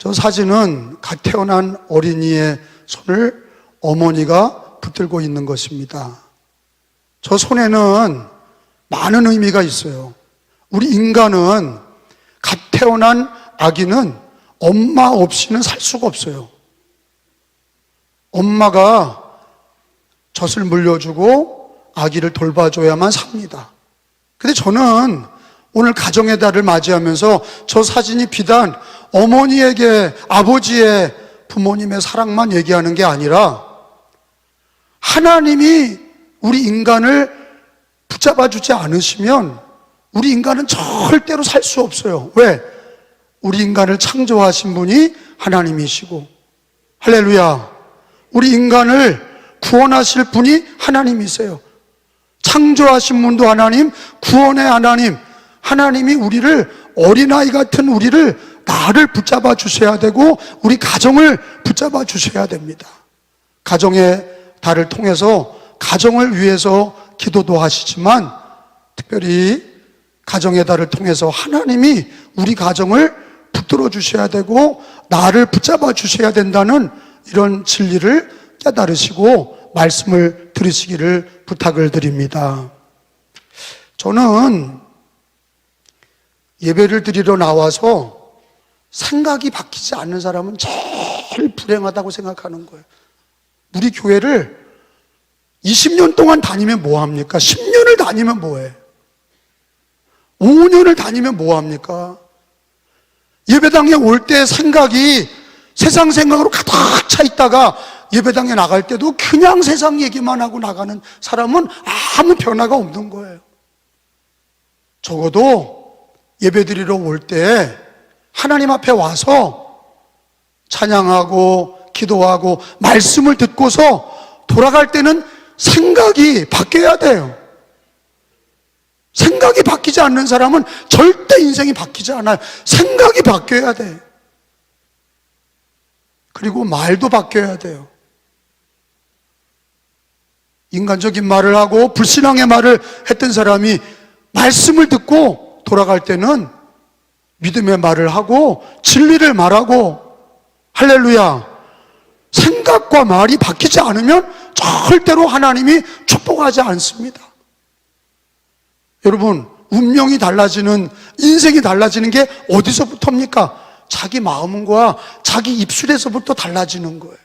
저 사진은 갓 태어난 어린이의 손을 어머니가 붙들고 있는 것입니다. 저 손에는 많은 의미가 있어요. 우리 인간은 갓 태어난 아기는 엄마 없이는 살 수가 없어요. 엄마가 젖을 물려주고 아기를 돌봐줘야만 삽니다. 근데 저는 오늘 가정의 달을 맞이하면서 저 사진이 비단 어머니에게 아버지의 부모님의 사랑만 얘기하는 게 아니라 하나님이 우리 인간을 붙잡아 주지 않으시면 우리 인간은 절대로 살 수 없어요. 왜? 우리 인간을 창조하신 분이 하나님이시고, 할렐루야, 우리 인간을 구원하실 분이 하나님이세요. 창조하신 분도 하나님, 구원의 하나님, 하나님이 우리를, 어린아이 같은 우리를, 나를 붙잡아 주셔야 되고 우리 가정을 붙잡아 주셔야 됩니다. 가정의 달을 통해서 가정을 위해서 기도도 하시지만 특별히 가정의 달을 통해서 하나님이 우리 가정을 붙들어 주셔야 되고 나를 붙잡아 주셔야 된다는 이런 진리를 깨달으시고 말씀을 들으시기를 부탁을 드립니다. 저는 예배를 드리러 나와서 생각이 바뀌지 않는 사람은 제일 불행하다고 생각하는 거예요. 우리 교회를 20년 동안 다니면 뭐합니까? 10년을 다니면 뭐해? 5년을 다니면 뭐합니까? 예배당에 올 때 생각이 세상 생각으로 가득 차 있다가 예배당에 나갈 때도 그냥 세상 얘기만 하고 나가는 사람은 아무 변화가 없는 거예요. 적어도 예배 드리러 올 때 하나님 앞에 와서 찬양하고 기도하고 말씀을 듣고서 돌아갈 때는 생각이 바뀌어야 돼요. 생각이 바뀌지 않는 사람은 절대 인생이 바뀌지 않아요. 생각이 바뀌어야 돼. 그리고 말도 바뀌어야 돼요. 인간적인 말을 하고 불신앙의 말을 했던 사람이 말씀을 듣고 돌아갈 때는 믿음의 말을 하고 진리를 말하고, 할렐루야, 생각과 말이 바뀌지 않으면 절대로 하나님이 축복하지 않습니다. 여러분, 운명이 달라지는, 인생이 달라지는 게 어디서부터입니까? 자기 마음과 자기 입술에서부터 달라지는 거예요.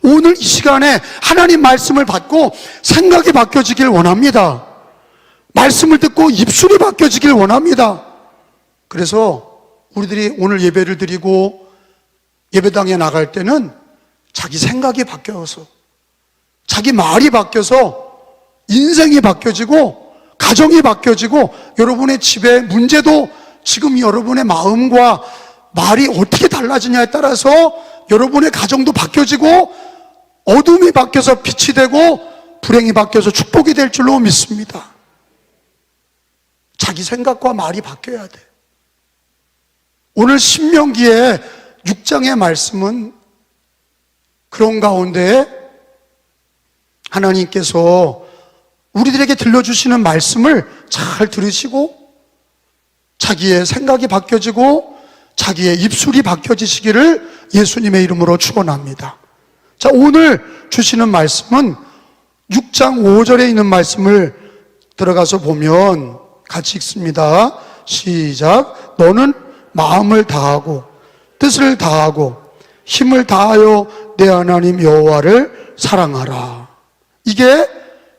오늘 이 시간에 하나님 말씀을 받고 생각이 바뀌어지길 원합니다. 말씀을 듣고 입술이 바뀌어지길 원합니다. 그래서 우리들이 오늘 예배를 드리고 예배당에 나갈 때는 자기 생각이 바뀌어서, 자기 말이 바뀌어서 인생이 바뀌어지고 가정이 바뀌어지고 여러분의 집의 문제도 지금 여러분의 마음과 말이 어떻게 달라지냐에 따라서 여러분의 가정도 바뀌어지고 어둠이 바뀌어서 빛이 되고 불행이 바뀌어서 축복이 될 줄로 믿습니다. 자기 생각과 말이 바뀌어야 돼. 오늘 신명기의 6장의 말씀은 그런 가운데 하나님께서 우리들에게 들려주시는 말씀을 잘 들으시고 자기의 생각이 바뀌어지고 자기의 입술이 바뀌어지시기를 예수님의 이름으로 축원합니다. 자, 오늘 주시는 말씀은 6장 5절에 있는 말씀을 들어가서 보면 같이 읽습니다. 시작. 너는 마음을 다하고 뜻을 다하고 힘을 다하여 내 하나님 여호와를 사랑하라. 이게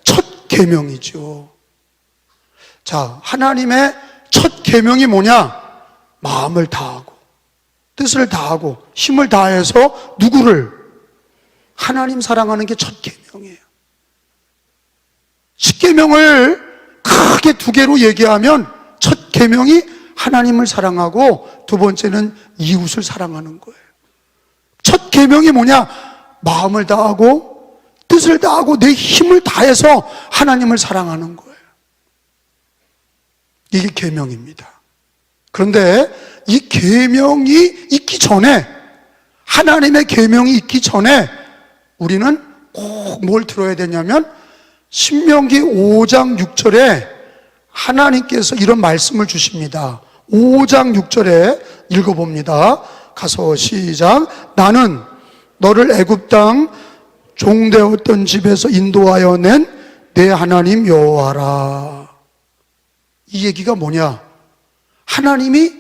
첫 계명이죠. 자, 하나님의 첫 계명이 뭐냐? 마음을 다하고 뜻을 다하고 힘을 다해서 누구를? 하나님 사랑하는 게 첫 계명이에요. 10계명을 크게 두 개로 얘기하면 첫 계명이 하나님을 사랑하고 두 번째는 이웃을 사랑하는 거예요. 첫 계명이 뭐냐? 마음을 다하고 뜻을 다하고 내 힘을 다해서 하나님을 사랑하는 거예요. 이게 계명입니다. 그런데 이 계명이 있기 전에, 하나님의 계명이 있기 전에 우리는 꼭 뭘 들어야 되냐면 신명기 5장 6절에 하나님께서 이런 말씀을 주십니다. 5장 6절에 읽어봅니다. 가서 시작. 나는 너를 애굽 땅 종되었던 집에서 인도하여 낸 내 하나님 여호와라. 이 얘기가 뭐냐? 하나님이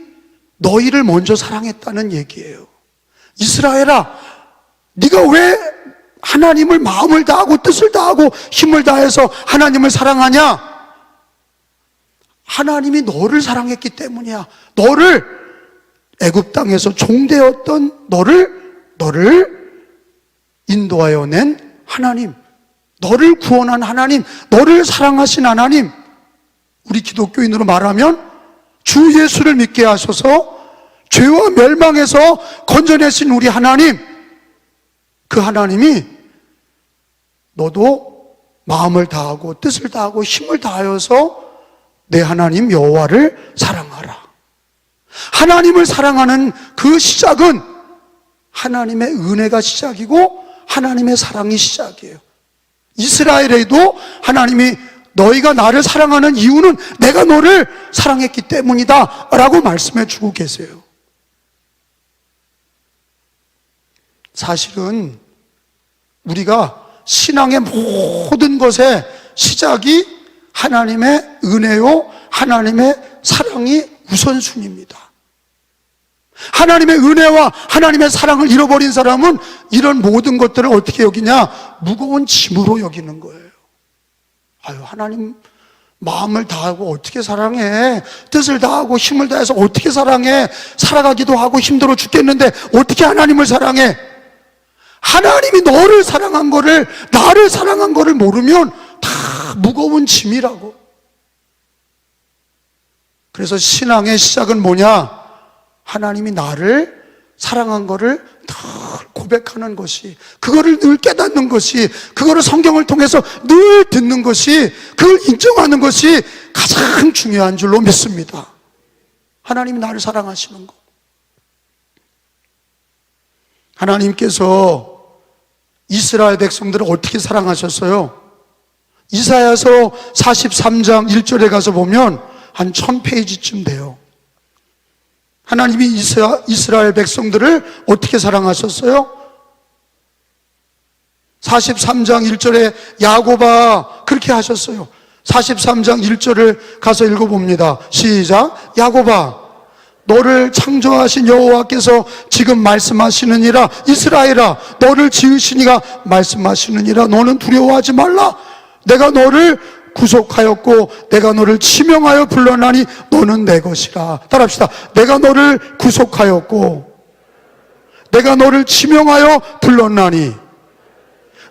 너희를 먼저 사랑했다는 얘기예요. 이스라엘아, 네가 왜 하나님을 마음을 다하고 뜻을 다하고 힘을 다해서 하나님을 사랑하냐? 하나님이 너를 사랑했기 때문이야. 너를 애굽 땅에서 종되었던 너를 인도하여 낸 하나님, 너를 구원한 하나님, 너를 사랑하신 하나님, 우리 기독교인으로 말하면 주 예수를 믿게 하셔서 죄와 멸망에서 건져내신 우리 하나님, 그 하나님이 너도 마음을 다하고 뜻을 다하고 힘을 다하여서 내 하나님 여호와를 사랑하라. 하나님을 사랑하는 그 시작은 하나님의 은혜가 시작이고 하나님의 사랑이 시작이에요. 이스라엘에도 하나님이 너희가 나를 사랑하는 이유는 내가 너를 사랑했기 때문이다 라고 말씀해 주고 계세요. 사실은 우리가 신앙의 모든 것의 시작이 하나님의 은혜요, 하나님의 사랑이 우선순위입니다. 하나님의 은혜와 하나님의 사랑을 잃어버린 사람은 이런 모든 것들을 어떻게 여기냐? 무거운 짐으로 여기는 거예요. 아유, 하나님 마음을 다하고 어떻게 사랑해? 뜻을 다하고 힘을 다해서 어떻게 사랑해? 살아가기도 하고 힘들어 죽겠는데 어떻게 하나님을 사랑해? 하나님이 너를 사랑한 거를, 나를 사랑한 거를 모르면 다 무거운 짐이라고. 그래서 신앙의 시작은 뭐냐? 하나님이 나를 사랑한 거를 늘 고백하는 것이, 그거를 늘 깨닫는 것이, 그거를 성경을 통해서 늘 듣는 것이, 그걸 인정하는 것이 가장 중요한 줄로 믿습니다. 하나님이 나를 사랑하시는 거. 하나님께서 이스라엘 백성들을 어떻게 사랑하셨어요? 이사야서 43장 1절에 가서 보면 한 1000페이지쯤 돼요. 하나님이 이스라엘 백성들을 어떻게 사랑하셨어요? 43장 1절에 야곱아 그렇게 하셨어요. 43장 1절을 가서 읽어봅니다. 시작. 야곱아, 너를 창조하신 여호와께서 지금 말씀하시느니라. 이스라엘아, 너를 지으시니가 말씀하시느니라. 너는 두려워하지 말라. 내가 너를 구속하였고 내가 너를 치명하여 불러나니 너는 내 것이라. 따라합시다. 내가 너를 구속하였고 내가 너를 치명하여 불렀나니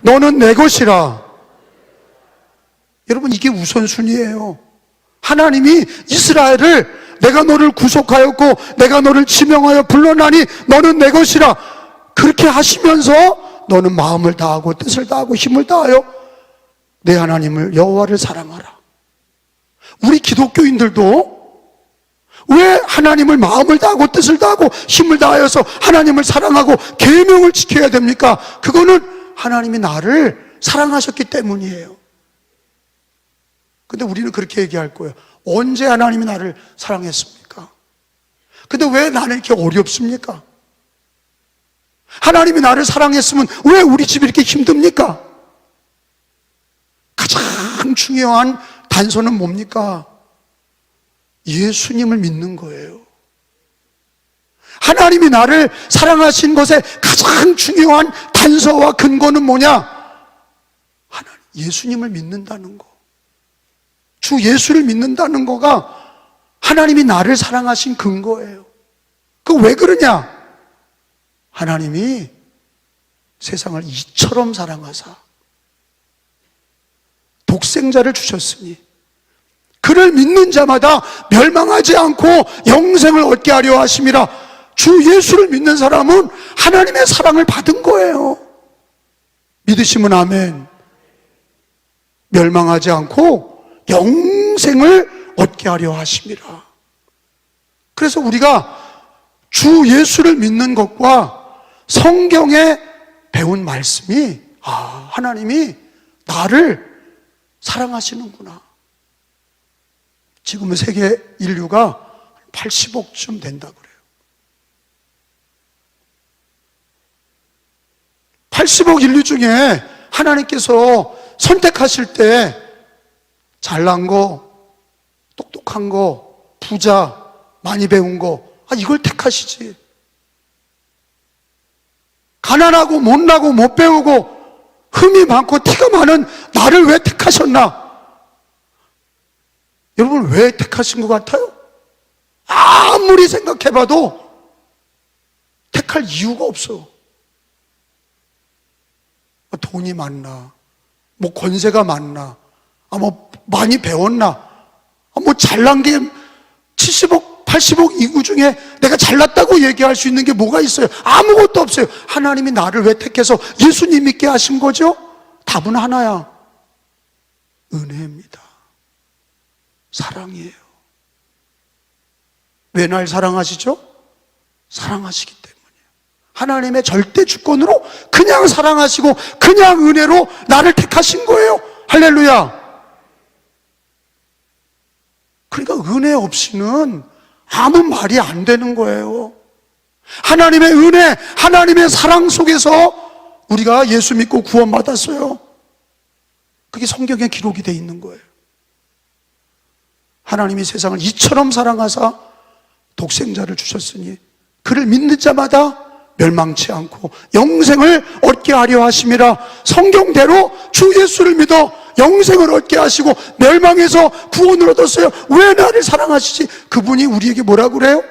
너는 내 것이라. 여러분, 이게 우선순위예요. 하나님이 이스라엘을 내가 너를 구속하였고 내가 너를 치명하여 불러나니 너는 내 것이라 그렇게 하시면서 너는 마음을 다하고 뜻을 다하고 힘을 다하여 내 하나님을 여호와를 사랑하라. 우리 기독교인들도 왜 하나님을 마음을 다하고 뜻을 다하고 힘을 다하여서 하나님을 사랑하고 계명을 지켜야 됩니까? 그거는 하나님이 나를 사랑하셨기 때문이에요. 근데 우리는 그렇게 얘기할 거예요. 언제 하나님이 나를 사랑했습니까? 근데 왜 나는 이렇게 어렵습니까? 하나님이 나를 사랑했으면 왜 우리 집이 이렇게 힘듭니까? 가장 중요한 단서는 뭡니까? 예수님을 믿는 거예요. 하나님이 나를 사랑하신 것의 가장 중요한 단서와 근거는 뭐냐? 예수님을 믿는다는 거. 주 예수를 믿는다는 거가 하나님이 나를 사랑하신 근거예요. 그거 왜 그러냐? 하나님이 세상을 이처럼 사랑하사 독생자를 주셨으니 그를 믿는 자마다 멸망하지 않고 영생을 얻게 하려 하심이라. 주 예수를 믿는 사람은 하나님의 사랑을 받은 거예요. 믿으시면 아멘. 멸망하지 않고 영생을 얻게 하려 하심이라. 그래서 우리가 주 예수를 믿는 것과 성경에 배운 말씀이 하나님이 나를 사랑하시는구나. 지금은 세계 인류가 80억쯤 된다 그래요. 80억 인류 중에 하나님께서 선택하실 때 잘난 거, 똑똑한 거, 부자, 많이 배운 거, 이걸 택하시지. 가난하고 못나고 못 배우고 흠이 많고 티가 많은 나를 왜 택하셨나? 여러분, 왜 택하신 것 같아요? 아무리 생각해봐도 택할 이유가 없어. 돈이 많나? 뭐 권세가 많나? 뭐 많이 배웠나? 뭐 잘난 게 70억, 80억 인구 중에 내가 잘났다고 얘기할 수 있는 게 뭐가 있어요? 아무것도 없어요. 하나님이 나를 왜 택해서 예수님 믿게 하신 거죠? 답은 하나야. 은혜입니다. 사랑이에요. 왜 날 사랑하시죠? 사랑하시기 때문이에요. 하나님의 절대 주권으로 그냥 사랑하시고 그냥 은혜로 나를 택하신 거예요. 할렐루야. 그러니까 은혜 없이는 아무 말이 안 되는 거예요. 하나님의 은혜, 하나님의 사랑 속에서 우리가 예수 믿고 구원받았어요. 그게 성경에 기록이 돼 있는 거예요. 하나님이 세상을 이처럼 사랑하사 독생자를 주셨으니 그를 믿는 자마다 멸망치 않고 영생을 얻게 하려 하심이라. 성경대로 주 예수를 믿어 영생을 얻게 하시고 멸망에서 구원을 얻었어요. 왜 나를 사랑하시지? 그분이 우리에게 뭐라고 그래요?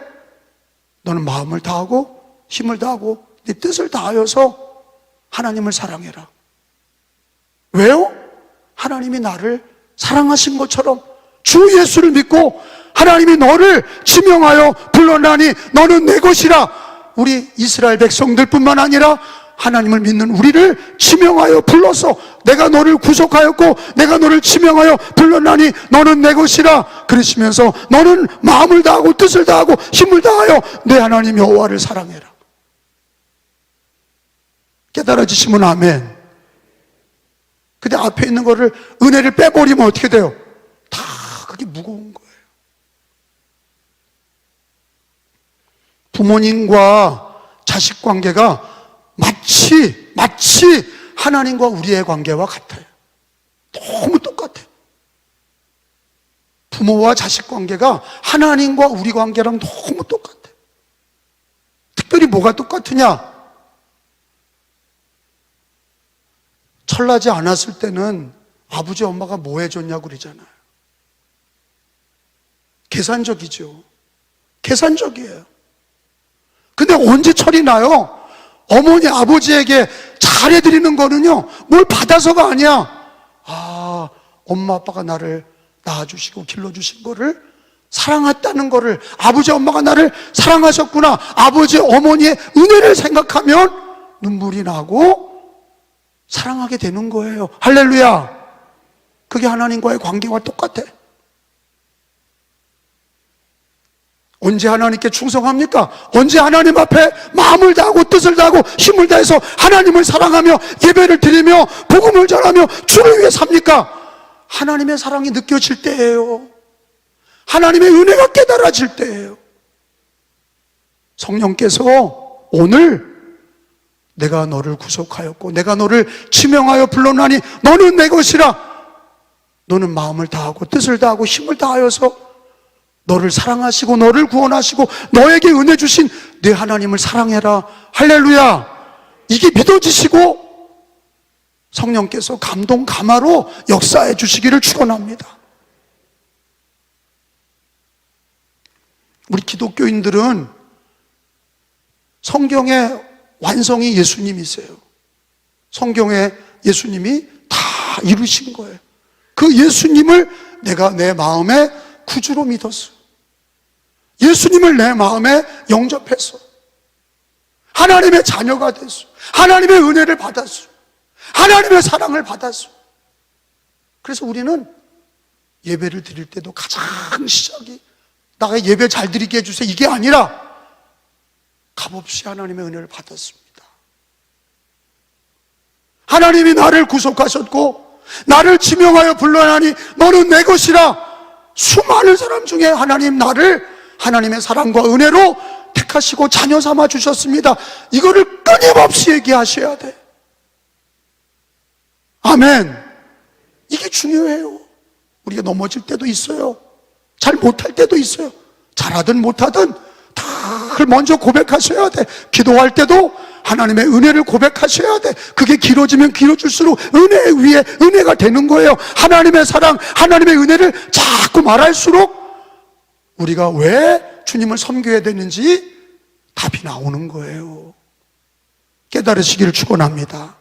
너는 마음을 다하고 힘을 다하고 네 뜻을 다하여서 하나님을 사랑해라. 왜요? 하나님이 나를 사랑하신 것처럼 주 예수를 믿고 하나님이 너를 지명하여 불러나니 너는 내 것이라. 우리 이스라엘 백성들뿐만 아니라 하나님을 믿는 우리를 지명하여 불러서 내가 너를 구속하였고 내가 너를 지명하여 불러나니 너는 내 것이라 그러시면서 너는 마음을 다하고 뜻을 다하고 힘을 다하여 내 하나님 여호와를 사랑해라. 깨달아지시면 아멘. 근데 앞에 있는 거를 은혜를 빼버리면 어떻게 돼요? 다 그게 무거운 거예요. 부모님과 자식 관계가 마치 하나님과 우리의 관계와 같아요. 너무 똑같아요. 부모와 자식 관계가 하나님과 우리 관계랑 너무 똑같아요. 특별히 뭐가 똑같으냐? 철나지 않았을 때는 아버지 엄마가 뭐 해줬냐고 그러잖아요. 계산적이죠. 계산적이에요. 근데 언제 철이 나요? 어머니 아버지에게 잘해드리는 거는요 뭘 받아서가 아니야. 엄마 아빠가 나를 낳아주시고 길러주신 거를 사랑했다는 거를, 아버지 엄마가 나를 사랑하셨구나, 아버지 어머니의 은혜를 생각하면 눈물이 나고 사랑하게 되는 거예요. 할렐루야. 그게 하나님과의 관계와 똑같아. 언제 하나님께 충성합니까? 언제 하나님 앞에 마음을 다하고 뜻을 다하고 힘을 다해서 하나님을 사랑하며 예배를 드리며 복음을 전하며 주를 위해 삽니까? 하나님의 사랑이 느껴질 때예요. 하나님의 은혜가 깨달아질 때예요. 성령께서 오늘 내가 너를 구속하였고 내가 너를 지명하여 불러나니 너는 내 것이라. 너는 마음을 다하고 뜻을 다하고 힘을 다하여서 너를 사랑하시고 너를 구원하시고 너에게 은혜 주신 내 하나님을 사랑해라. 할렐루야. 이게 믿어지시고 성령께서 감동 감화로 역사해 주시기를 축원합니다. 우리 기독교인들은 성경의 완성이 예수님이세요. 성경에 예수님이 다 이루신 거예요. 그 예수님을 내가 내 마음에 구주로 믿었어. 예수님을 내 마음에 영접했어. 하나님의 자녀가 됐어. 하나님의 은혜를 받았어. 하나님의 사랑을 받았어. 그래서 우리는 예배를 드릴 때도 가장 시작이 나가 예배 잘 드리게 해주세요 이게 아니라 값없이 하나님의 은혜를 받았습니다. 하나님이 나를 구속하셨고 나를 지명하여 불러나니 너는 내 것이라. 수많은 사람 중에 하나님 나를 하나님의 사랑과 은혜로 택하시고 자녀 삼아 주셨습니다. 이거를 끊임없이 얘기하셔야 돼. 아멘. 이게 중요해요. 우리가 넘어질 때도 있어요. 잘 못할 때도 있어요. 잘하든 못하든 다 먼저 고백하셔야 돼. 기도할 때도 하나님의 은혜를 고백하셔야 돼. 그게 길어지면 길어질수록 은혜 위에 은혜가 되는 거예요. 하나님의 사랑, 하나님의 은혜를 자꾸 말할수록 우리가 왜 주님을 섬겨야 되는지 답이 나오는 거예요. 깨달으시기를 축원합니다.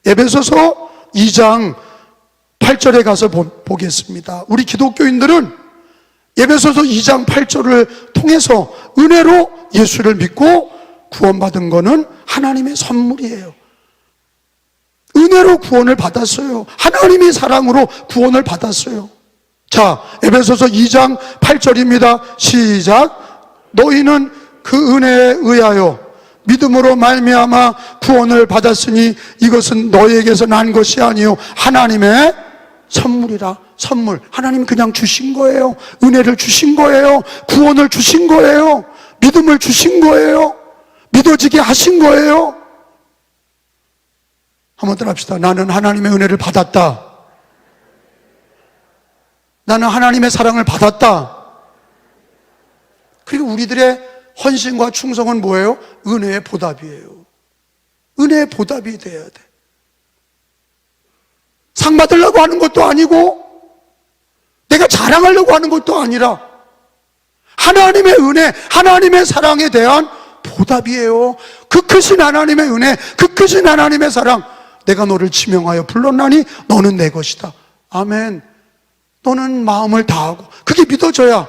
에베소서 2장 8절에 가서 보겠습니다. 우리 기독교인들은 에베소서 2장 8절을 통해서 은혜로 예수를 믿고 구원받은 거는 하나님의 선물이에요. 은혜로 구원을 받았어요. 하나님의 사랑으로 구원을 받았어요. 자, 에베소서 2장 8절입니다. 시작. 너희는 그 은혜에 의하여 믿음으로 말미암아 구원을 받았으니 이것은 너희에게서 난 것이 아니요 하나님의 선물이라. 선물. 하나님 그냥 주신 거예요. 은혜를 주신 거예요. 구원을 주신 거예요. 믿음을 주신 거예요. 믿어지게 하신 거예요. 한번 따라합시다. 나는 하나님의 은혜를 받았다. 나는 하나님의 사랑을 받았다. 그리고 우리들의 헌신과 충성은 뭐예요? 은혜의 보답이에요. 은혜의 보답이 돼야 돼. 상 받으려고 하는 것도 아니고 내가 자랑하려고 하는 것도 아니라 하나님의 은혜, 하나님의 사랑에 대한 보답이에요. 그 크신 하나님의 은혜, 그 크신 하나님의 사랑. 내가 너를 지명하여 불렀나니 너는 내 것이다. 아멘. 너는 마음을 다하고, 그게 믿어져야,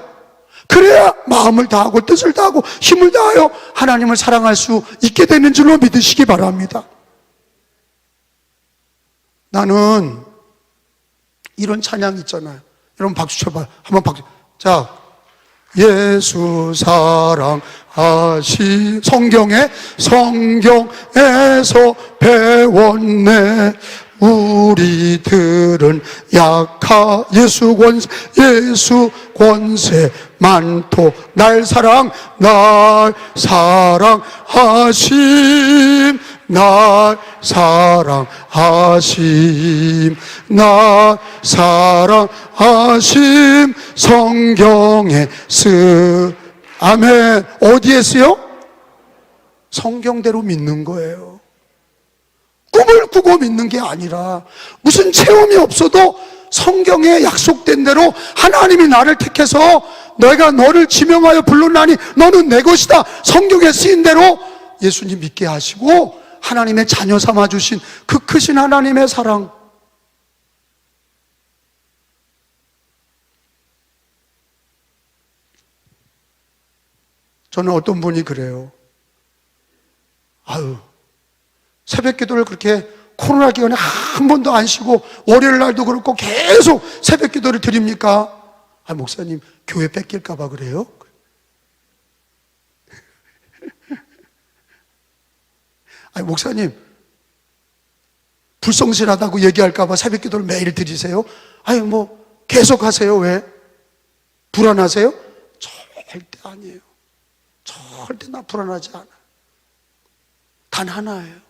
그래야 마음을 다하고 뜻을 다하고 힘을 다하여 하나님을 사랑할 수 있게 되는 줄로 믿으시기 바랍니다. 나는 이런 찬양 있잖아요. 여러분 박수 쳐봐요. 한번 박수. 자, 예수 사랑하시. 성경에서 배웠네. 우리들은 약하 예수 권세 많도 날 사랑하심 성경에 아멘. 어디에 쓰요? 성경대로 믿는 거예요. 꿈을 꾸고 믿는 게 아니라 무슨 체험이 없어도 성경에 약속된 대로 하나님이 나를 택해서 내가 너를 지명하여 불렀나니 너는 내 것이다. 성경에 쓰인 대로 예수님 믿게 하시고 하나님의 자녀 삼아주신 그 크신 하나님의 사랑. 저는 어떤 분이 그래요. 새벽 기도를 그렇게 코로나 기간에 한 번도 안 쉬고 월요일 날도 그렇고 계속 새벽 기도를 드립니까? 목사님 교회 뺏길까 봐 그래요? 목사님 불성실하다고 얘기할까 봐 새벽 기도를 매일 드리세요? 계속 하세요. 왜? 불안하세요? 절대 아니에요. 절대 나 불안하지 않아요. 단 하나예요.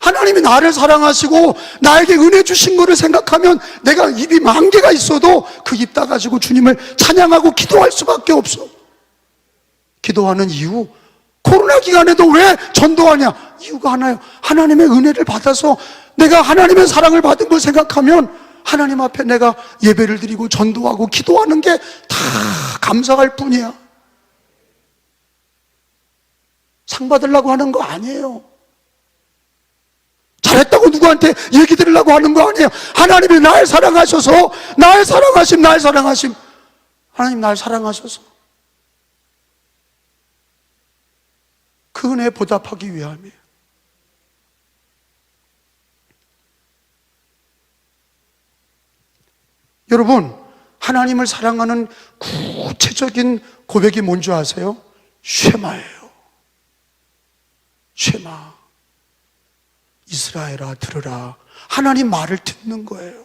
하나님이 나를 사랑하시고 나에게 은혜 주신 것을 생각하면 내가 입이 10,000개가 있어도 그 입 다 가지고 주님을 찬양하고 기도할 수밖에 없어. 기도하는 이유, 코로나 기간에도 왜 전도하냐? 이유가 하나예요. 하나님의 은혜를 받아서 내가 하나님의 사랑을 받은 걸 생각하면 하나님 앞에 내가 예배를 드리고 전도하고 기도하는 게 다 감사할 뿐이야. 상 받으려고 하는 거 아니에요. 잘했다고 누구한테 얘기 들으려고 하는 거 아니에요. 하나님이 날 사랑하셔서, 날 사랑하심. 하나님 날 사랑하셔서 그 은혜에 보답하기 위함이에요. 여러분, 하나님을 사랑하는 구체적인 고백이 뭔지 아세요? 쉐마예요. 쉐마. 이스라엘아 들으라. 하나님 말을 듣는 거예요.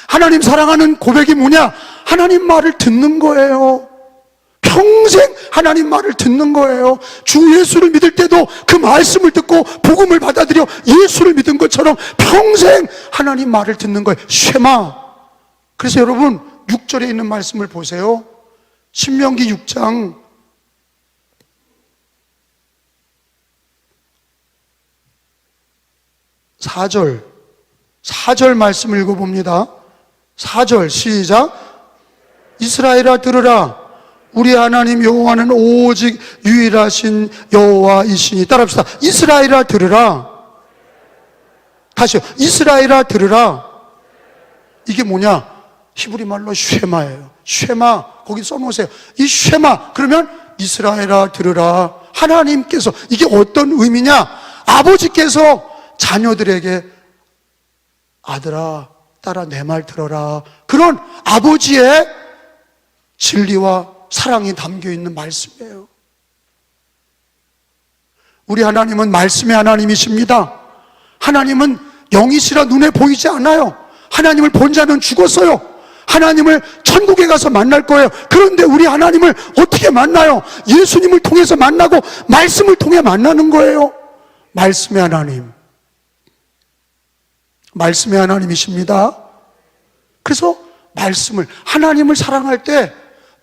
하나님 사랑하는 고백이 뭐냐? 하나님 말을 듣는 거예요. 평생 하나님 말을 듣는 거예요. 주 예수를 믿을 때도 그 말씀을 듣고 복음을 받아들여 예수를 믿은 것처럼 평생 하나님 말을 듣는 거예요. 쉐마. 그래서 여러분 6절에 있는 말씀을 보세요. 신명기 6장 4절 말씀을 읽어봅니다. 4절 시작. 이스라엘아 들으라. 우리 하나님 여호와는 오직 유일하신 여호와이시니. 따라합시다. 이스라엘아 들으라. 다시요. 이스라엘아 들으라. 이게 뭐냐? 히브리 말로 쉐마예요. 쉐마. 거기 써놓으세요. 이 쉐마. 그러면 이스라엘아 들으라. 하나님께서, 이게 어떤 의미냐? 아버지께서 자녀들에게 아들아, 딸아, 내 말 들어라. 그런 아버지의 진리와 사랑이 담겨 있는 말씀이에요. 우리 하나님은 말씀의 하나님이십니다. 하나님은 영이시라 눈에 보이지 않아요. 하나님을 본 자는 죽었어요. 하나님을 천국에 가서 만날 거예요. 그런데 우리 하나님을 어떻게 만나요? 예수님을 통해서 만나고 말씀을 통해 만나는 거예요. 말씀의 하나님. 말씀의 하나님이십니다. 그래서 말씀을, 하나님을 사랑할 때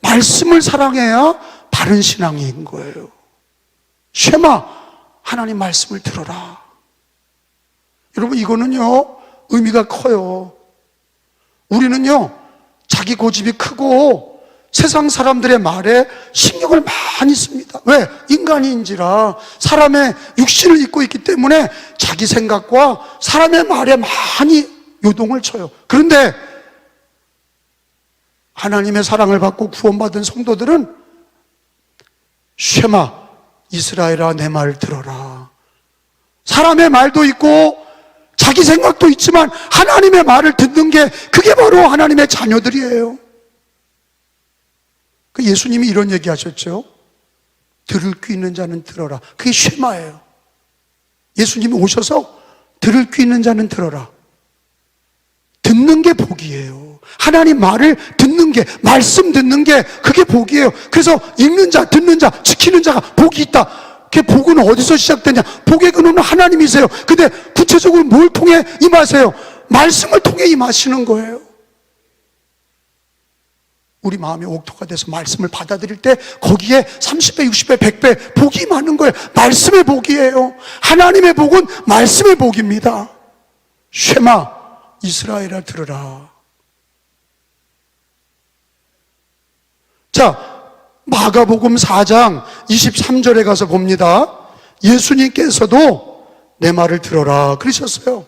말씀을 사랑해야 바른 신앙인 거예요. 쉐마, 하나님 말씀을 들어라. 여러분, 이거는요 의미가 커요. 우리는요 자기 고집이 크고 세상 사람들의 말에 신경을 많이 씁니다. 왜? 인간인지라 사람의 육신을 입고 있기 때문에 자기 생각과 사람의 말에 많이 요동을 쳐요. 그런데 하나님의 사랑을 받고 구원받은 성도들은 쉐마, 이스라엘아 내 말 들어라. 사람의 말도 있고 자기 생각도 있지만 하나님의 말을 듣는 게, 그게 바로 하나님의 자녀들이에요. 예수님이 이런 얘기 하셨죠. 들을 귀 있는 자는 들어라. 그게 쉐마예요. 예수님이 오셔서 들을 귀 있는 자는 들어라. 듣는 게 복이에요. 하나님 말을 듣는 게, 말씀 듣는 게, 그게 복이에요. 그래서 읽는 자, 듣는 자, 지키는 자가 복이 있다. 그 복은 어디서 시작되냐? 복의 근원은 하나님이세요. 근데 구체적으로 뭘 통해 임하세요? 말씀을 통해 임하시는 거예요. 우리 마음이 옥토가 돼서 말씀을 받아들일 때 거기에 30배, 60배, 100배 복이 많은 거예요. 말씀의 복이에요. 하나님의 복은 말씀의 복입니다. 쉐마, 이스라엘아 들으라. 자, 마가복음 4장 23절에 가서 봅니다. 예수님께서도 내 말을 들어라 그러셨어요.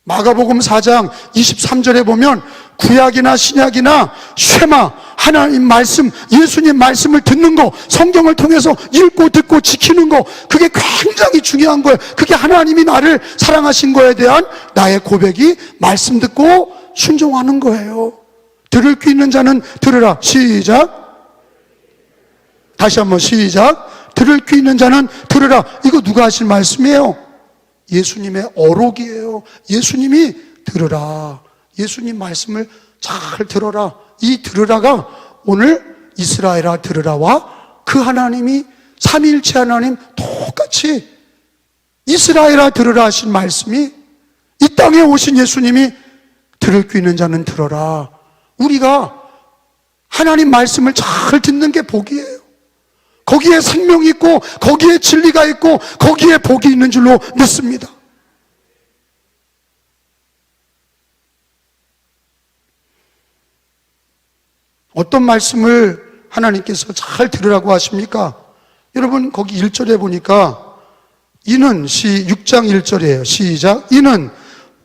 마가복음 4장 23절에 보면 구약이나 신약이나 쉐마, 하나님 말씀, 예수님 말씀을 듣는 거, 성경을 통해서 읽고 듣고 지키는 거, 그게 굉장히 중요한 거예요. 그게 하나님이 나를 사랑하신 거에 대한 나의 고백이 말씀 듣고 순종하는 거예요. 들을 귀 있는 자는 들으라. 시작. 다시 한번 시작. 들을 귀 있는 자는 들으라. 이거 누가 하신 말씀이에요? 예수님의 어록이에요. 예수님이 들으라. 예수님 말씀을 잘 들어라. 이 들으라가 오늘 이스라엘아 들으라와 그 하나님이 삼위일체 하나님 똑같이 이스라엘아 들으라 하신 말씀이 이 땅에 오신 예수님이 들을 귀 있는 자는 들어라. 우리가 하나님 말씀을 잘 듣는 게 복이에요. 거기에 생명이 있고 거기에 진리가 있고 거기에 복이 있는 줄로 믿습니다. 어떤 말씀을 하나님께서 잘 들으라고 하십니까? 여러분 거기 1절에 보니까 이는 6장 1절이에요. 시작. 이는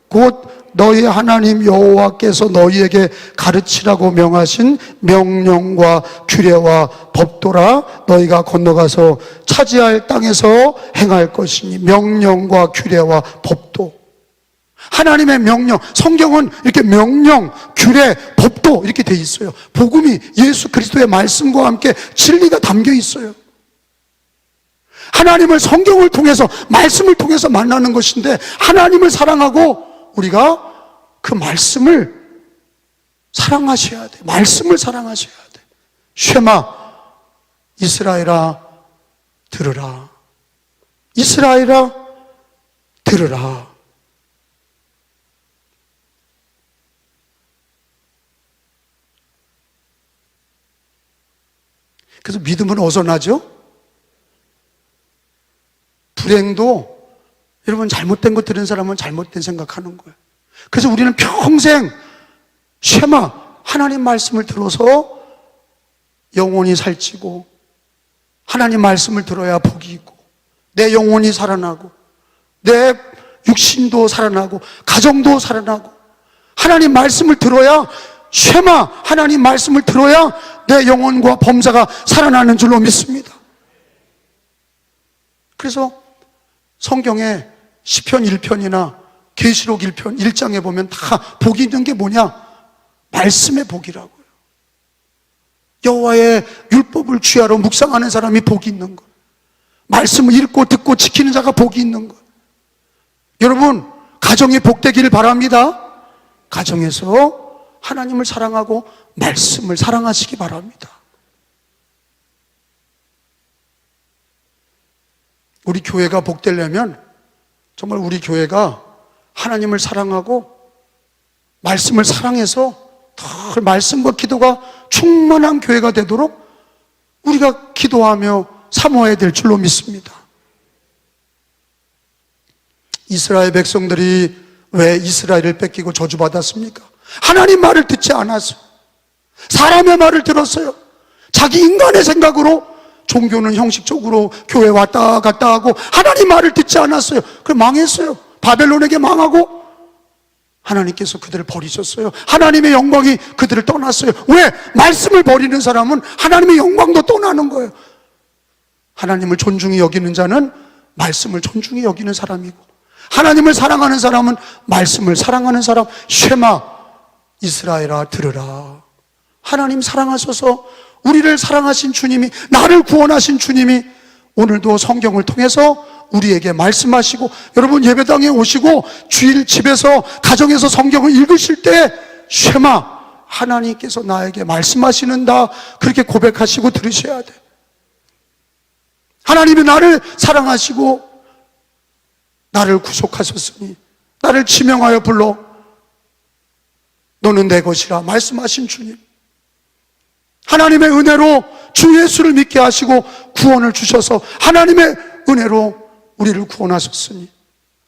곧 너희 하나님 여호와께서 너희에게 가르치라고 명하신 명령과 규례와 법도라. 너희가 건너가서 차지할 땅에서 행할 것이니. 명령과 규례와 법도. 하나님의 명령, 성경은 이렇게 명령, 규례, 법도 이렇게 돼 있어요. 복음이 예수 그리스도의 말씀과 함께 진리가 담겨 있어요. 하나님을 성경을 통해서, 말씀을 통해서 만나는 것인데 하나님을 사랑하고 우리가 그 말씀을 사랑하셔야 돼. 말씀을 사랑하셔야 돼. 쉐마, 이스라엘아 들으라. 이스라엘아 들으라. 그래서 믿음은 어디서 나죠? 불행도 여러분 잘못된 거 들은 사람은 잘못된 생각하는 거예요. 그래서 우리는 평생 쉐마 하나님 말씀을 들어서 영혼이 살찌고 하나님 말씀을 들어야 복이 있고 내 영혼이 살아나고 내 육신도 살아나고 가정도 살아나고 하나님 말씀을 들어야 쉐마 하나님 말씀을 들어야 내 영혼과 범사가 살아나는 줄로 믿습니다. 그래서 성경에 시편 1편이나 계시록 1편 1장에 보면 다 복이 있는 게 뭐냐? 말씀의 복이라고요. 여호와의 율법을 취하러 묵상하는 사람이 복이 있는 거예요. 말씀을 읽고 듣고 지키는 자가 복이 있는 거예요. 여러분 가정이 복되기를 바랍니다. 가정에서 하나님을 사랑하고 말씀을 사랑하시기 바랍니다. 우리 교회가 복되려면 정말 우리 교회가 하나님을 사랑하고 말씀을 사랑해서 늘 말씀과 기도가 충만한 교회가 되도록 우리가 기도하며 사모해야 될 줄로 믿습니다. 이스라엘 백성들이 왜 이스라엘을 뺏기고 저주받았습니까? 하나님 말을 듣지 않았어요. 사람의 말을 들었어요. 자기 인간의 생각으로 종교는 형식적으로 교회 왔다 갔다 하고 하나님 말을 듣지 않았어요. 그럼 망했어요. 바벨론에게 망하고 하나님께서 그들을 버리셨어요. 하나님의 영광이 그들을 떠났어요. 왜? 말씀을 버리는 사람은 하나님의 영광도 떠나는 거예요. 하나님을 존중히 여기는 자는 말씀을 존중히 여기는 사람이고 하나님을 사랑하는 사람은 말씀을 사랑하는 사람. 쉐마 이스라엘아 들으라. 하나님 사랑하셔서 우리를 사랑하신 주님이, 나를 구원하신 주님이 오늘도 성경을 통해서 우리에게 말씀하시고, 여러분 예배당에 오시고 주일 집에서 가정에서 성경을 읽으실 때 쉐마 하나님께서 나에게 말씀하시는다 그렇게 고백하시고 들으셔야 돼. 하나님이 나를 사랑하시고 나를 구속하셨으니 나를 지명하여 불러 너는 내 것이라 말씀하신 주님, 하나님의 은혜로 주 예수를 믿게 하시고 구원을 주셔서 하나님의 은혜로 우리를 구원하셨으니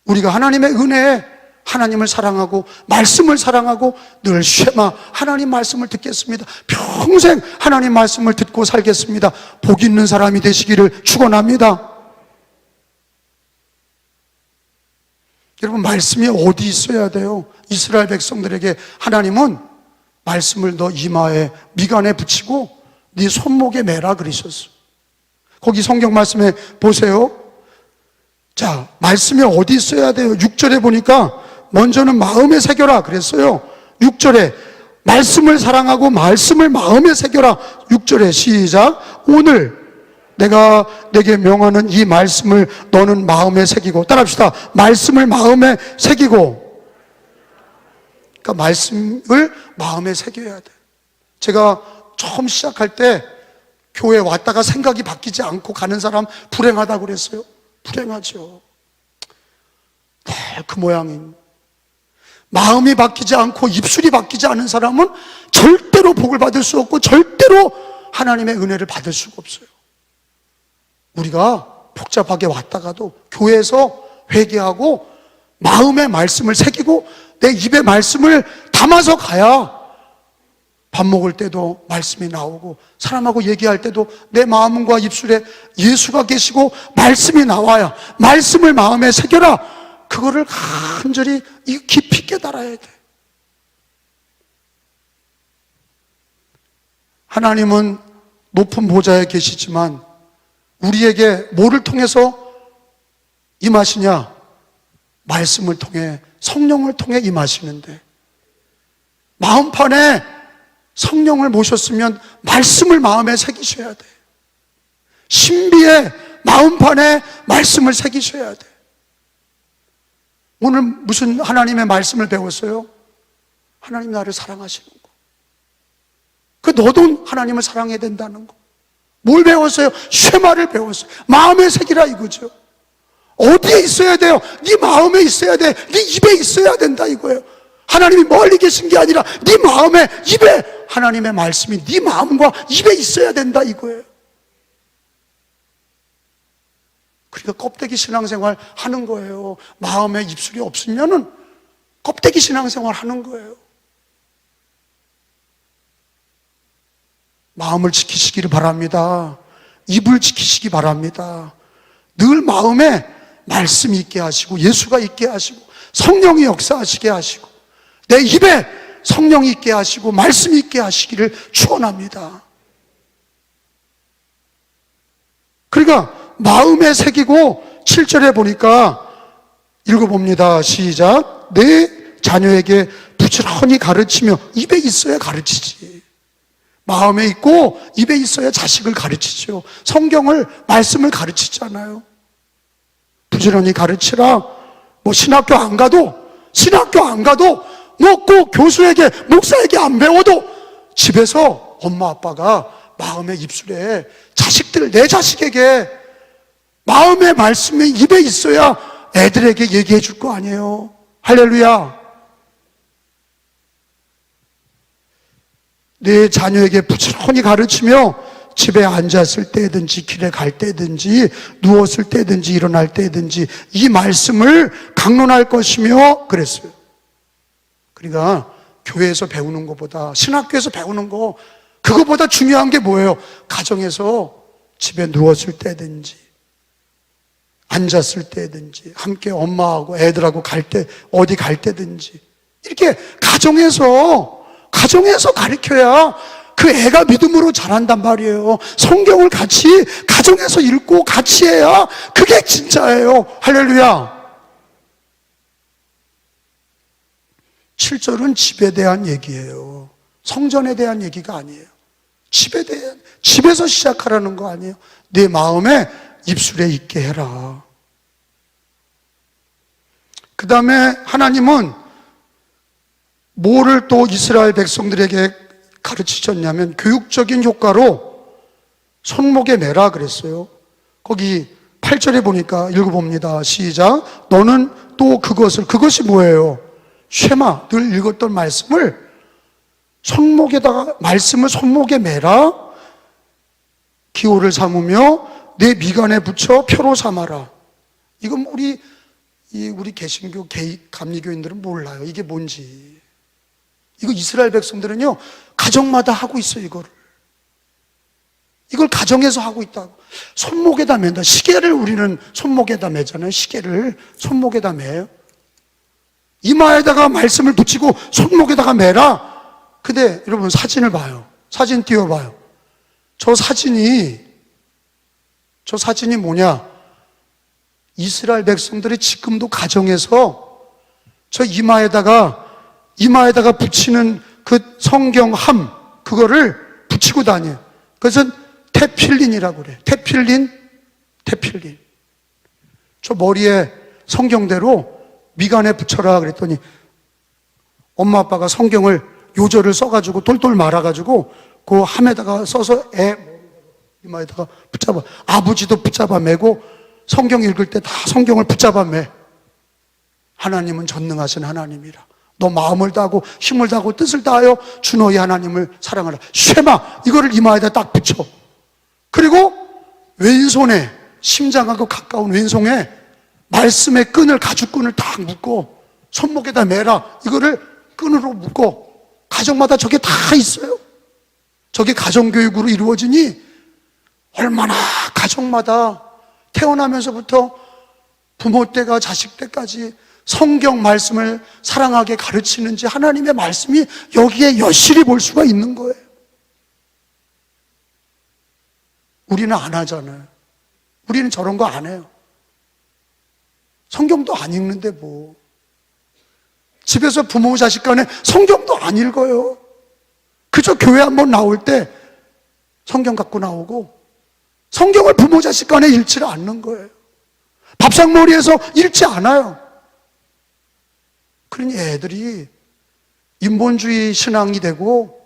우리가 하나님의 은혜에 하나님을 사랑하고 말씀을 사랑하고 늘 쉐마 하나님 말씀을 듣겠습니다. 평생 하나님 말씀을 듣고 살겠습니다. 복 있는 사람이 되시기를 축원합니다. 여러분 말씀이 어디 있어야 돼요? 이스라엘 백성들에게 하나님은 말씀을 너 이마에 미간에 붙이고 네 손목에 매라 그러셨어. 거기 성경 말씀에 보세요. 자, 말씀이 어디 있어야 돼요? 6절에 보니까 먼저는 마음에 새겨라 그랬어요. 6절에 말씀을 사랑하고 말씀을 마음에 새겨라. 6절에 시작. 오늘 내가 내게 명하는 이 말씀을 너는 마음에 새기고, 따라합시다. 말씀을 마음에 새기고. 그러니까 말씀을 마음에 새겨야 돼. 제가 처음 시작할 때 교회 왔다가 생각이 바뀌지 않고 가는 사람 불행하다고 그랬어요. 불행하죠. 그 모양인. 마음이 바뀌지 않고 입술이 바뀌지 않은 사람은 절대로 복을 받을 수 없고 절대로 하나님의 은혜를 받을 수가 없어요. 우리가 복잡하게 왔다가도 교회에서 회개하고 마음의 말씀을 새기고 내 입에 말씀을 담아서 가야 밥 먹을 때도 말씀이 나오고 사람하고 얘기할 때도 내 마음과 입술에 예수가 계시고 말씀이 나와야, 말씀을 마음에 새겨라. 그거를 간절히 깊이 깨달아야 돼. 하나님은 높은 보좌에 계시지만 우리에게 뭐를 통해서 임하시냐? 말씀을 통해, 성령을 통해 임하시는데, 마음판에 성령을 모셨으면 말씀을 마음에 새기셔야 돼. 신비의 마음판에 말씀을 새기셔야 돼. 오늘 무슨 하나님의 말씀을 배웠어요? 하나님 나를 사랑하시는 거. 그 너도 하나님을 사랑해야 된다는 거. 뭘 배웠어요? 쉐마를 배웠어요. 마음의 색이라 이거죠. 어디에 있어야 돼요? 네 마음에 있어야 돼. 네 입에 있어야 된다 이거예요. 하나님이 멀리 계신 게 아니라 네 마음에, 입에 하나님의 말씀이 네 마음과 입에 있어야 된다 이거예요. 그러니까 껍데기 신앙생활 하는 거예요. 마음에 입술이 없으면은 껍데기 신앙생활 하는 거예요. 마음을 지키시기를 바랍니다. 입을 지키시기 바랍니다. 늘 마음에 말씀이 있게 하시고 예수가 있게 하시고 성령이 역사하시게 하시고 내 입에 성령이 있게 하시고 말씀이 있게 하시기를 축원합니다. 그러니까 마음에 새기고 7절에 보니까 읽어봅니다. 시작. 내 자녀에게 부지런히 가르치며 입에 있어야 가르치지. 마음에 있고 입에 있어야 자식을 가르치죠. 성경을 말씀을 가르치잖아요. 부지런히 가르치라. 뭐 신학교 안 가도 뭐 꼭 교수에게 목사에게 안 배워도 집에서 엄마 아빠가 마음의 입술에 자식들 내 자식에게 마음의 말씀이 입에 있어야 애들에게 얘기해 줄 거 아니에요. 할렐루야. 내 자녀에게 부지런히 가르치며 집에 앉았을 때든지 길에 갈 때든지 누웠을 때든지 일어날 때든지 이 말씀을 강론할 것이며 그랬어요. 그러니까 교회에서 배우는 것보다 신학교에서 배우는 거 그거보다 중요한 게 뭐예요? 가정에서 집에 누웠을 때든지 앉았을 때든지 함께 엄마하고 애들하고 갈 때 어디 갈 때든지 이렇게 가정에서 가르쳐야 그 애가 믿음으로 자란단 말이에요. 성경을 같이 가정에서 읽고 같이 해야 그게 진짜예요. 할렐루야. 7절은 집에 대한 얘기예요. 성전에 대한 얘기가 아니에요. 집에서 시작하라는 거 아니에요. 내 마음에 입술에 있게 해라. 그 다음에 하나님은 뭐를 또 이스라엘 백성들에게 가르치셨냐면 교육적인 효과로 손목에 매라 그랬어요. 거기 8절에 보니까 읽어봅니다. 시작. 너는 또 그것이 뭐예요? 쉐마, 늘 읽었던 말씀을 말씀을 손목에 매라. 기호를 삼으며 내 미간에 붙여 표로 삼아라. 이건 우리 개신교 감리교인들은 몰라요. 이게 뭔지. 이거 이스라엘 백성들은요 가정마다 하고 있어요. 이걸 가정에서 하고 있다고. 손목에다 맨다. 시계를 우리는 손목에다 매잖아요. 시계를 손목에다 매요. 이마에다가 말씀을 붙이고 손목에다가 매라. 근데 여러분 사진을 봐요. 사진 띄워봐요. 저 사진이 뭐냐? 이스라엘 백성들이 지금도 가정에서 저 이마에다가 붙이는 그 성경함 그거를 붙이고 다녀요. 그것은 테필린이라고 그래요. 테필린. 저 머리에 성경대로 미간에 붙여라 그랬더니 엄마 아빠가 성경을 요절을 써가지고 똘똘 말아가지고 그 함에다가 써서 이마에다가 붙잡아. 아버지도 붙잡아 매고 성경 읽을 때 다 성경을 붙잡아 매. 하나님은 전능하신 하나님이라. 너 마음을 다하고 힘을 다하고 뜻을 다하여 주 너희 하나님을 사랑하라. 쉐마 이거를 이마에다 딱 붙여. 그리고 왼손에 심장하고 가까운 왼손에 말씀의 끈을 가죽끈을 딱 묶고 손목에다 매라. 이거를 끈으로 묶고 가정마다 저게 다 있어요. 저게 가정교육으로 이루어지니 얼마나 가정마다 태어나면서부터 부모 때가 자식 때까지 성경 말씀을 사랑하게 가르치는지 하나님의 말씀이 여기에 여실히 볼 수가 있는 거예요. 우리는 안 하잖아요. 우리는 저런 거 안 해요. 성경도 안 읽는데 뭐. 집에서 부모 자식 간에 성경도 안 읽어요. 그저 교회 한번 나올 때 성경 갖고 나오고 성경을 부모 자식 간에 읽지를 않는 거예요. 밥상머리에서 읽지 않아요. 그러니 애들이 인본주의 신앙이 되고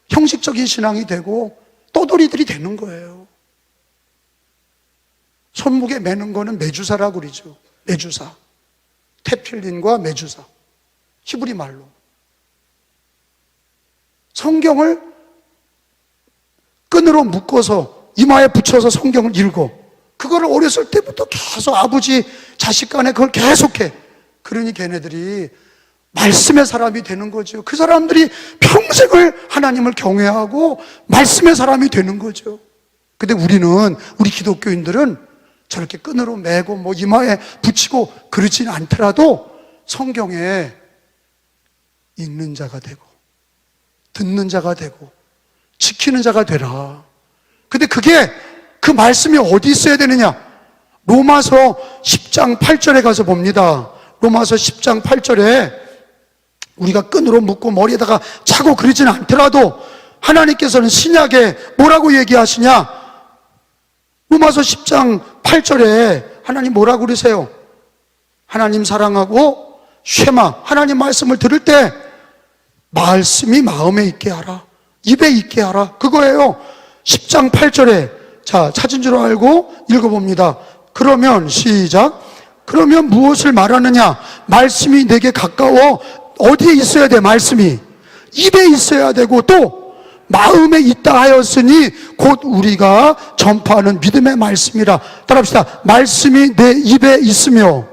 형식적인 신앙이 되고 떠돌이들이 되는 거예요. 손목에 매는 거는 메주사라고 그러죠. 메주사. 테필린과 메주사. 히브리 말로. 성경을 끈으로 묶어서 이마에 붙여서 성경을 읽어. 그거를 어렸을 때부터 계속 아버지 자식 간에 그걸 계속해. 그러니 걔네들이 말씀의 사람이 되는 거죠. 그 사람들이 평생을 하나님을 경외하고 말씀의 사람이 되는 거죠. 근데 우리 기독교인들은 저렇게 끈으로 매고 뭐 이마에 붙이고 그러진 않더라도 성경에 읽는 자가 되고 듣는 자가 되고 지키는 자가 되라. 근데 그 말씀이 어디 있어야 되느냐? 로마서 10장 8절에 가서 봅니다. 로마서 10장 8절에 우리가 끈으로 묶고 머리에다가 차고 그러지는 않더라도 하나님께서는 신약에 뭐라고 얘기하시냐? 로마서 10장 8절에 하나님 뭐라고 그러세요? 하나님 사랑하고 쉐마, 하나님 말씀을 들을 때 말씀이 마음에 있게 하라, 입에 있게 하라, 그거예요. 10장 8절에. 자, 찾은 줄 알고 읽어봅니다. 그러면 시작. 그러면 무엇을 말하느냐? 말씀이 내게 가까워. 어디에 있어야 돼? 말씀이 입에 있어야 되고 또 마음에 있다 하였으니 곧 우리가 전파하는 믿음의 말씀이라. 따라합시다. 말씀이 내 입에 있으며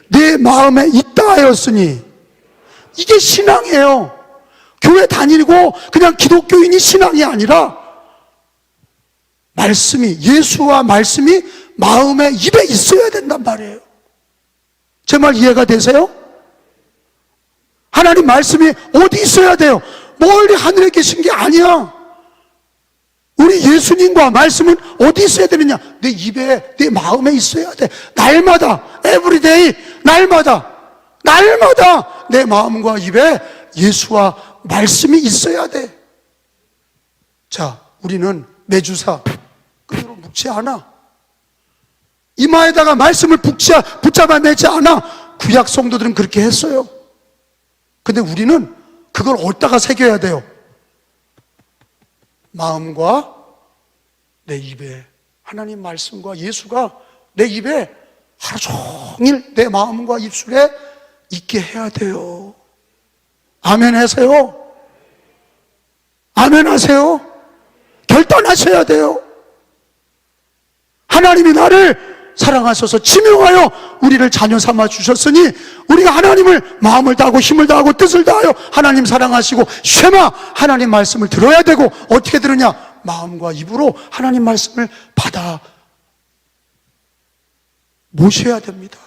내 마음에 있다 하였으니. 이게 신앙이에요. 교회 다니고 그냥 기독교인이 신앙이 아니라 말씀이, 예수와 말씀이 마음에 입에 있어야 된단 말이에요. 제 말 이해가 되세요? 하나님 말씀이 어디 있어야 돼요? 멀리 하늘에 계신 게 아니야. 우리 예수님과 말씀은 어디 있어야 되느냐? 내 입에, 내 마음에 있어야 돼. 날마다, everyday, 날마다 내 마음과 입에 예수와 말씀이 있어야 돼. 자, 우리는 매주사 끈으로 묶지 않아. 이마에다가 말씀을 붙잡아 매지 않아. 구약 성도들은 그렇게 했어요. 근데 우리는 그걸 어디다가 새겨야 돼요? 마음과 내 입에, 하나님 말씀과 예수가 내 입에 하루 종일 내 마음과 입술에 있게 해야 돼요. 아멘 하세요? 아멘 하세요? 결단하셔야 돼요. 하나님이 나를 사랑하셔서 지명하여 우리를 자녀 삼아 주셨으니 우리가 하나님을 마음을 다하고 힘을 다하고 뜻을 다하여 하나님 사랑하시고 쉐마, 하나님 말씀을 들어야 되고, 어떻게 들으냐? 마음과 입으로 하나님 말씀을 받아 모셔야 됩니다.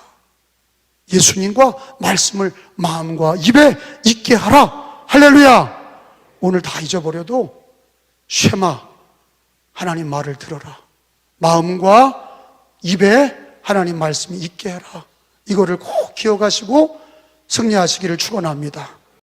예수님과 말씀을 마음과 입에 있게 하라. 할렐루야. 오늘 다 잊어버려도 쉐마, 하나님 말을 들어라. 마음과 입에 하나님 말씀이 있게 해라. 이거를 꼭 기억하시고 승리하시기를 축원합니다.